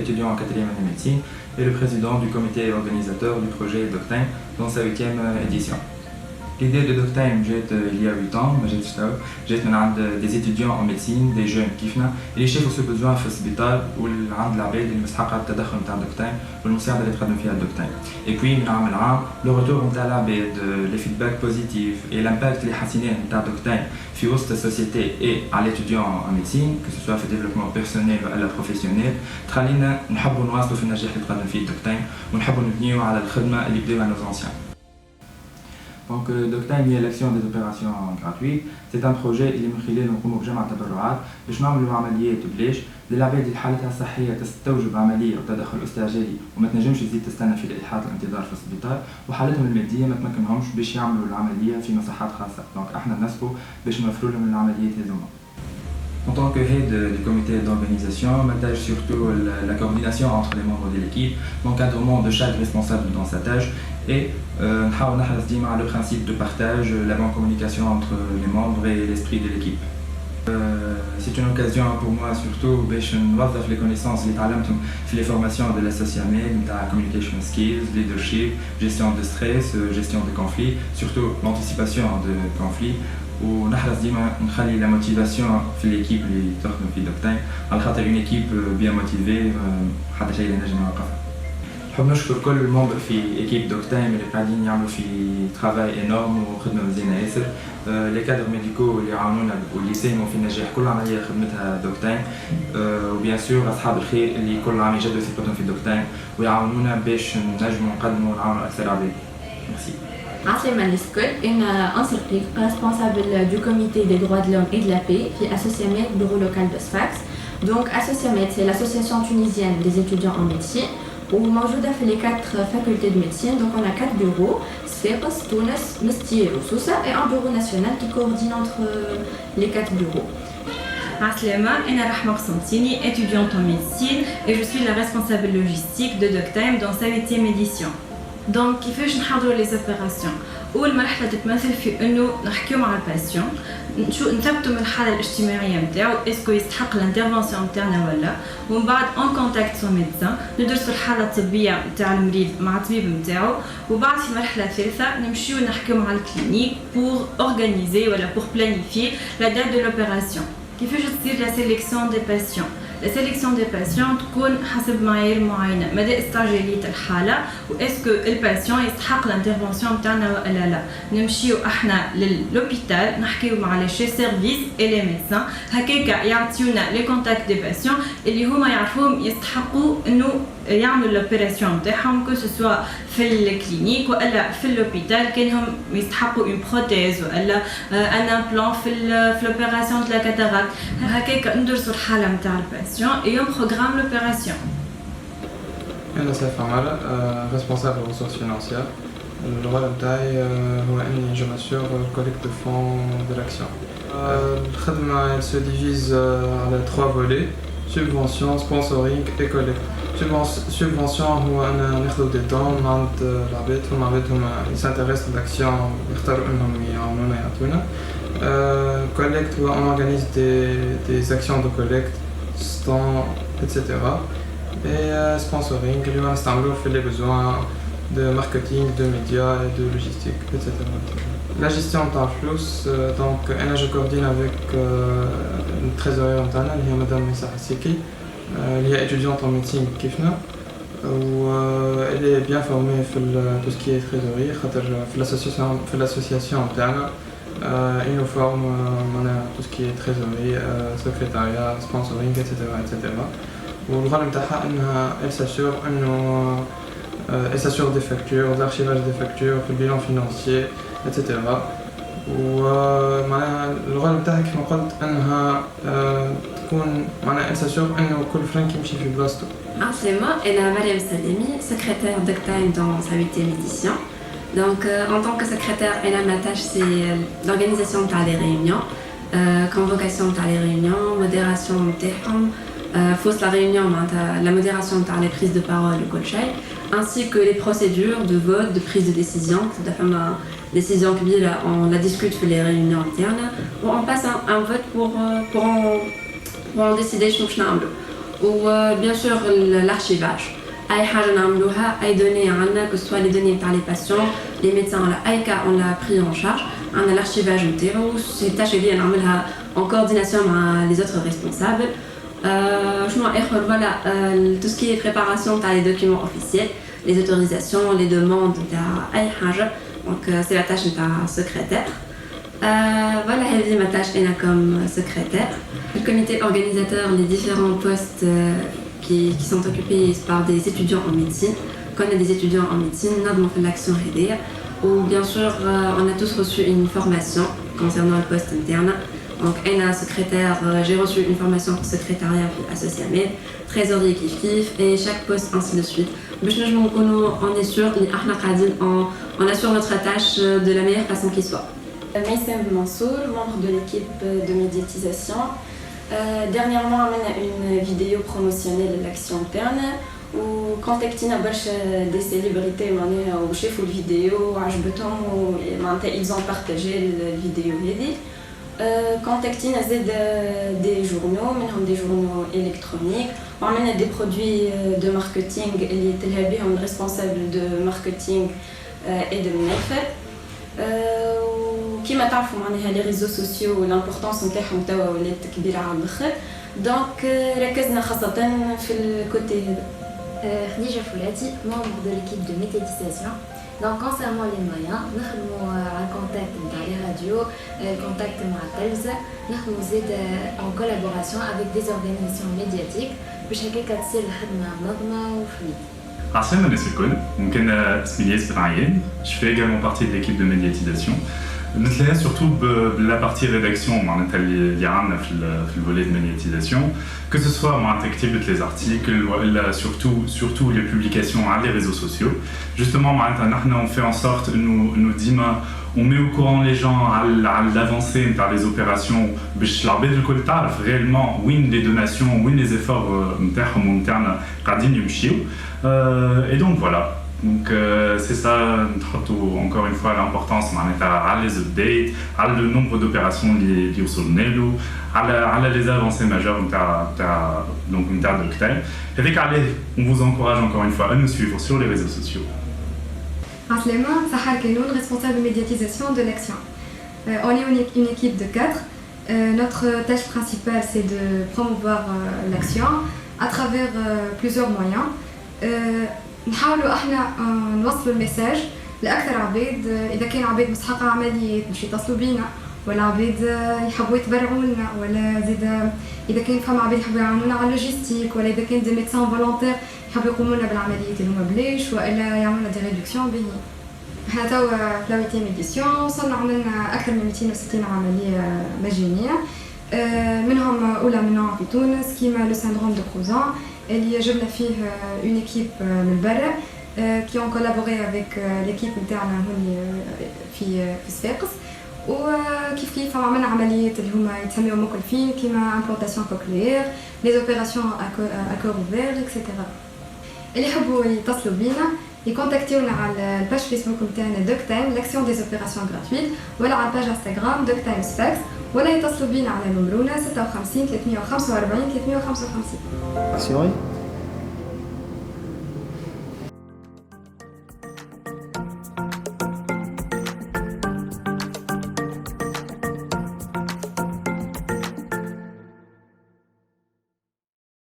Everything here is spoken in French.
Étudiant en 4e année médecine et le président du comité organisateur du projet Doctime dans sa 8e édition. L'idée de Doctime جات il y a 8 ans, جات من عند des étudiants en médecine, des jeunes كيفنا اللي شافوا ce besoin في السبيطار وعند العباد اللي مستحقة التدخل نتاع Doctime والمساعدة اللي تقدم فيها Doctime. Et puis من عام لعام le retour نتاع العباد, les feedbacks positifs et l'impact اللي حاسينه نتاع Doctime في وسط السوسيتي et على l'étudiant en médecine, que ce soit في développement personnel ou professionnel, تخلينا نحبوا نواصلوا في النجاح اللي تقدم فيه Doctime ونحبوا نبنيو على الخدمة اللي بداوها nos anciens. Donc Doctime هي l'action des opérations gratuites. C'est un projet اللي من خلاله نقوموا بجمع تبرعات باش نعملوا عمليات بلاش للعباد اللي حالتها الصحيه تستوجب عمليه او تدخل استعجالي وما تنجمش تزيد تستنى في لائحات الانتظار في السبيطار وحالتهم الماديه ما تمكنهمش باش يعملوا العمليه في مصحات خاصه. دونك احنا نسعوا باش نوفروا لهم العمليات هذوما. En tant que head du comité d'organisation, ma tâche surtout la coordination entre les membres de l'équipe, l'encadrement de chaque responsable dans sa tâche et نحاول نحرص ديما على le principe de partage, la bonne communication entre les membres et l'esprit de l'équipe. C'est une occasion pour moi surtout باش نوظف les connaissances اللي تعلمتهم في les formations de l'association نتاع communication skills, leadership, gestion de stress, gestion de conflits, surtout l'anticipation de conflits. ونحرص ديما نخلي لا موتيفاسيون في ليكيب اللي تخدم في Doctime على خاطر اون ايكيب بيان موتيفي حتى شيء لا نجم نوقفها. نحب نشكر كل الممبر في ايكيب Doctime اللي قاعدين يعملوا في ترافاي انورم وخدمه مزيانه ياسر. لي كادر ميديكو اللي يعاونونا واللي يساهموا في نجاح كل عمليه خدمتها Doctime. وبيان سور اصحاب الخير اللي كل عام يجدوا ثقتهم في Doctime ويعاونونا باش نجموا نقدموا ونعاونوا اكثر عباد. ميرسي. Aslema Liskol, une encyclique responsable du comité des droits de l'homme et de la paix qui est Associamed, bureau local de Sfax. Donc Associamed, c'est l'association tunisienne des étudiants en médecine où موجودة في les 4 facultés de médecine. Donc on a 4 bureaux, Sfax, Tunis, Mestir ou Sousa et un bureau national qui coordonne entre les 4 bureaux. Aslema, Ena Rahma Qsantini, étudiante en médecine et je suis la responsable logistique de Doctime dans sa 8e édition. دونك كيفاش نحضروا لي زوبيراسيون؟ اول مرحله تتمثل في انه نحكيو مع الباسيون، نثبتوا من الحاله الاجتماعيه نتاعو اسكو يستحق الانترفونسيون نتاعنا ولا، ومن بعد اون كونتاكت سو ميدسان ندرسوا الحاله الطبيه نتاع المريض مع الطبيب نتاعو، وبعد في المرحله الثالثه نمشيو نحكيو مع الكلينيك بور اورغانيزي ولا بور بلانيفي لا دات دو لوبيراسيون. كيفاش تصير لا سيليكسيون دي باسيون؟ La sélection des patients تكون حسب معايير معينة، مدى استعجالية الحالة واسكو الباسيون يستحق الانترفونسيون نتاعنا ولا لا. نمشيو احنا للوبيتال نحكيو مع لي شيف سيرفيس اي لي ميدسان، هكاكا يعطيونا لي كونتاكت دي باسيون اللي هما يعرفوهم يستحقوا انه يعملوا لوبيراسيون نتاعهم كو سوا في الكلينيك ولا في اللوبيتال كانهم يستحقوا اون بروتيز ولا ان امبلان في لوبيراسيون تاع كاتاراكت. هكاكا ندرسوا الحالة نتاع الباسيون et on programme l'opération. أنا سيف عمارة responsable des ressources financières. الرول نتاعي هو أني جو m'assure collecte de fonds de l'action. الخدمة se divise على 3 volets: subvention, sponsoring et collecte. Subvention هو أنا ناخذ دي طون عند العباد، هما يسانتيريسو l'action يختاروا إنهم يعاونونا يعطونا. Collecte هو on organise des actions de collecte, etc. Et sponsoring, on a fait les besoins de marketing, de médias et de logistique, etc. La gestion de flux, donc je coordonne avec une trésorière interne, Madame Messa Hassiki, elle est étudiante en médecine Kifna, où elle est bien formée dans tout ce qui est trésorerie, dans l'association interne. Il nous forme tout ce qui est trésorerie, secrétariat, sponsoring, etc. والغرض نتاعها انها elle s'assure des factures, de l'archivage des factures, في البيلان financier, etc. ومعناها الغرض نتاعها كيف ما قلت انها تكون معناها إل ساسيغ إنه كل فرنك يمشي في بلاصتو. Moi, elle est Mariam Salemi, secrétaire DocTime dans sa 8e édition. Donc, en tant que secrétaire, ma tâche c'est l'organisation des réunions, convocation des réunions, modération des fausse la réunion, la modération des prises de parole au colchay, ainsi que les procédures de vote, de prise de décision. C'est la décision on la discute sur les réunions internes, ou on passe un vote pour en décider ce que nous ou bien sûr l'archivage. Aïe données, que ce soit les données par les patients, les médecins, on l'a pris en charge. On a l'archivage au terreau, c'est une tâche en coordination avec les autres responsables. Voilà, tout ce qui est préparation des documents officiels, les autorisations, les demandes, donc c'est la tâche de ta secrétaire. Voilà, elle est ma tâche comme secrétaire. Le comité organisateur, les différents postes qui sont occupés par des étudiants en médecine. Quand on a des étudiants en médecine, nous avons fait l'action RD, où bien sûr on a tous reçu une formation concernant le poste interne. Donc, ENA secrétaire, j'ai reçu une formation pour secrétariat associé med, trésorier kif et chaque poste ainsi de suite. On est sûr, on assure notre tâche de la meilleure façon qui soit. Maïsem Mansour, membre de l'équipe de médiatisation. Dernièrement, on a une vidéo promotionnelle de l'action interne où contacté des célébrités au chef de vidéo, ils ont partagé la vidéo. Contacté des journaux, des journaux électroniques, on a des produits de marketing, il est responsable de marketing et de management. كما تعرفوا معناها les réseaux sociaux l'importance نتاعهم توا ولات كبيره على الاخر دونك ركزنا خاصه في الكوتي هذا. Khadija Foulati, membre de l'équipe de médiatisation. Donc concernant les moyens, nous avons un contact dans les radios, contact avec la télévision, nous aidons en collaboration avec des organisations médiatiques باش هكاك تصير الخدمه منظمه وفلويد. عسلامة الناس الكل، ممكن اسمي الياس بن عيان، je fais également partie de l'équipe de médiatisation. نتلاقى surtout la partie rédaction معناتها اللي عندنا في الvolet de médiatisation, que ce soit معناتها كتابة les articles ولا surtout les publications على les réseaux sociaux. Justement معناتها نحن on fait en sorte انه ديما on met au courant les gens à l'avancée par les opérations باش العباد الكل تعرف réellement وين les donations وين les efforts نتاعهم ونتاعنا قاعدين يمشيو. Et donc voilà. Donc c'est ça, encore une fois l'importance à les updates, à le nombre d'opérations liées au solnelo, à les avancées majeures donc DocTime. Et avec on vous encourage encore une fois à nous suivre sur les réseaux sociaux. Aslema, Sahar Kenoun, responsable de médiatisation de l'action. On est une équipe de 4. Notre tâche principale c'est de promouvoir l'action à travers plusieurs moyens. نحاولوا احنا نوصلوا الميساج لاكثر عباد. اذا كان عباد مستحقه عمليات باش يتصلوا بينا، ولا عباد يحبوا يتبرعوا لنا، ولا زيد اذا كان فما عباد يحبوا يعاونونا على اللوجيستيك، ولا اذا كان دي ميدسان فولونتير يحبوا يقوموا لنا بالعمليات اللي هما بلاش، والا يعملوا دي ريدكسيون بيني. احنا توا في لا 8 ايديسيون وصلنا عملنا اكثر من 260 عمليه مجانيه، منهم اولى من نوع في تونس كيما لو سيندروم دو كروزون اللي جبنا فيه une équipe من برا qui ont collaboré avec l'équipe نتاعنا هوني في صفاقس، وكيف عملنا عمليات اللي هما يتسميو مكلفين كيما implantation cochléaire، les opérations à cœur ouvert etc. اللي يحبوا يتصلوا بينا يكونتاكتيونا على الباج فيسبوك نتاعنا دوكتايم لاكسيون دي اوبيراسيون غراتويت، ولا على الباج انستغرام دوكتايم سفاكس، ولا يتصلوا بينا على نمرونا 56 345 355.